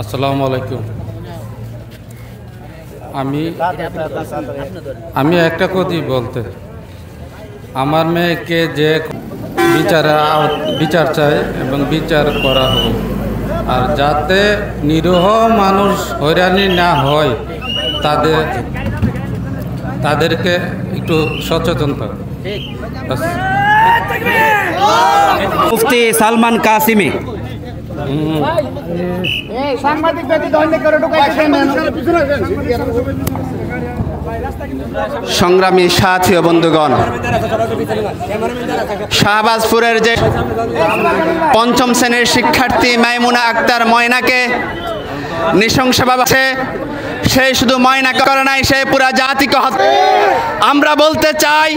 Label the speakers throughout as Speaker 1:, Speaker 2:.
Speaker 1: আসসালামু আলাইকুম। আমি একটা কথাই বলতে, আমার মেয়েকে যে বিচার চায় এবং বিচার করা হোক, আর যাতে নিরীহ মানুষ হয়রানি না হয় তাদেরকে একটু সচেতন থাকা।
Speaker 2: মুফতি সালমান কাসিমি। সংগ্রামী সাথী ও বন্ধুগণ, শাহবাজপুরের যে পঞ্চম শ্রেণীর শিক্ষার্থী মাইমুনা আক্তার ময়নাকে নৃশংসভাবে সে শুধু ময়না করে নাই, সে পুরা জাতিকে আমরা বলতে চাই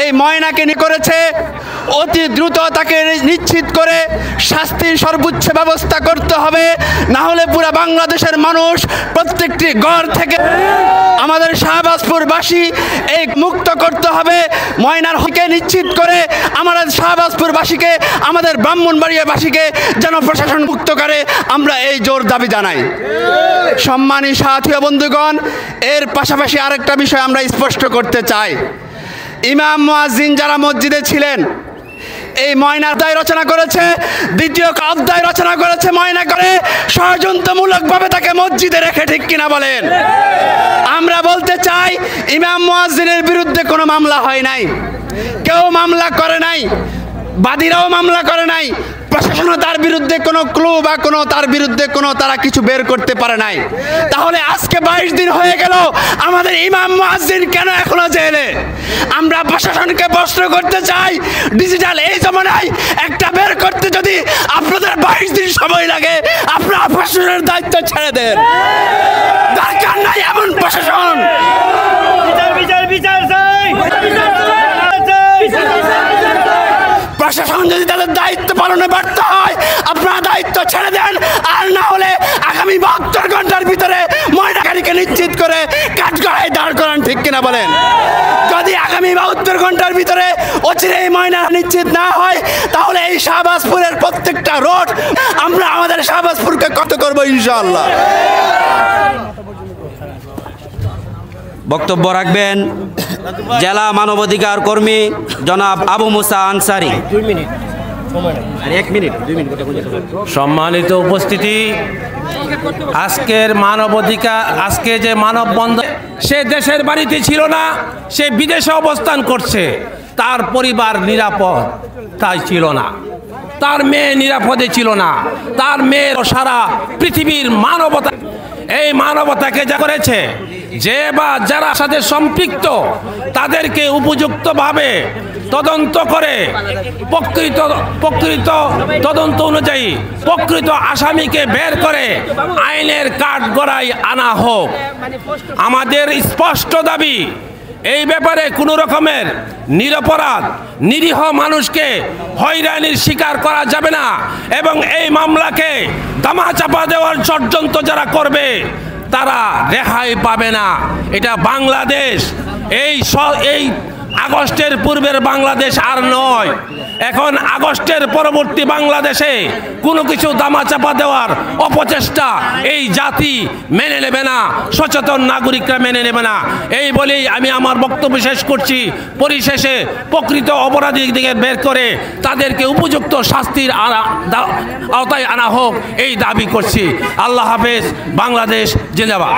Speaker 2: এই ময়নাকে করেছে, অতি দ্রুত তাকে নিশ্চিত করে শাস্তির সর্বোচ্চ ব্যবস্থা করতে হবে, না হলে পুরা বাংলাদেশের মানুষ প্রত্যেকটি ঘর থেকে আমাদের শাহবাজপুরবাসী এই মুক্ত করতে হবে। ময়নার হককে নিশ্চিত করে আমাদের শাহবাজপুরবাসীকে, আমাদের ব্রাহ্মণবাড়িয়াবাসীকে যেন প্রশাসন মুক্ত করে, আমরা এই জোর দাবি জানাই। সম্মানী সাথী ও বন্ধুগণ, এর পাশাপাশি আরেকটা বিষয় আমরা স্পষ্ট করতে চাই। ইমাম মুয়াজ্জিন যারা মসজিদে ছিলেন, এই ময়নার অধ্যায় রচনা করেছে, দ্বিতীয় অধ্যায় রচনা করেছে ময়না করে ষড়যন্ত্রমূলকভাবে তাকে মসজিদে রেখে, ঠিক কিনা বলেন? আমরা বলতে চাই ইমাম মুয়াজ্জিনের বিরুদ্ধে কোনো মামলা হয় নাই, কেউ মামলা করে নাই, বাদীরাও মামলা করে নাই, প্রশাসনও তার বিরুদ্ধে কোনো ক্লু বা কোনো তার বিরুদ্ধে কোনো তারা কিছু বের করতে পারে নাই। তাহলে আজকে 22 দিন হয়ে গেল, আমাদের ইমাম মুয়াজ্জিন কেন এখনো জেলে? আমরা প্রশাসনকে প্রশ্ন করতে চাই, ডিজিটাল এই জমানায় একটা বের করতে যদি আপনাদের 22 দিন সময় লাগে, আপনারা প্রশাসনের দায়িত্ব ছেড়ে দেন। দরকার নাই এমন প্রশাসন। প্রশাসন যদি তাদের দায়িত্ব পালনে ব্যর্থ হয়, আপনারা দায়িত্ব ছেড়ে দেন, আর না হলে আগামী 72 ঘন্টার ভিতরে ময়নাকারীকে নিশ্চিত করে কাঠগড়ায় দাঁড় করান, ঠিক কিনা বলেন? যদি আগামী 72 ঘন্টার ভিতরে অচিরেই ময়না নিশ্চিত না হয়, তাহলে এই শাহবাজপুরের প্রত্যেকটা রোড আমরা আমাদের শাহবাজপুরকে কত করবো ইনশাআল্লাহ। বক্তব্য রাখবেন জেলা মানবাধিকার কর্মী জনাব আবু মুসা আনসারি। 2 minute, 1 minute, 2 minute.
Speaker 3: সম্মানিত উপস্থিতি, আজকের মানবাধিকার, আজকে যে মানববন্ধন, সে দেশের বাড়িতে ছিল না, সে বিদেশে অবস্থান করছে, তার পরিবার নিরাপদ তাই ছিল না, তার মেয়ে নিরাপদে ছিল না, তার মেয়ের সারা পৃথিবীর মানবতা, এই মানবতাকে যা করেছে, যে বা যারা সাথে সম্পৃক্ত তাদেরকে উপযুক্তভাবে তদন্ত করে প্রকৃত তদন্ত অনুযায়ী প্রকৃত আসামিকে বের করে আইনের কাঠগড়ায় আনা হোক। আমাদের স্পষ্ট দাবি, এই ব্যাপারে কোনো রকমের নিরপরাধ নিরীহ মানুষকে হয়রানির শিকার করা যাবে না, এবং এই মামলাকে ধামাচাপা দেওয়ার ষড়যন্ত্র যারা করবে তারা রেহাই পাবে না। এটা বাংলাদেশ, এই আগস্টের পূর্বের বাংলাদেশ আর নয়। এখন আগস্টের পরবর্তী বাংলাদেশে কোনো কিছু দামাচাপা দেওয়ার অপচেষ্টা এই জাতি মেনে নেবে না, সচেতন নাগরিকরা মেনে নেবে না। এই বলেই আমি আমার বক্তব্য শেষ করছি। পরিশেষে প্রকৃত অপরাধীদেরকে বের করে তাদেরকে উপযুক্ত শাস্তির আওতায় আনা হোক, এই দাবি করছি। আল্লাহ হাফেজ। বাংলাদেশ জিন্দাবাদ।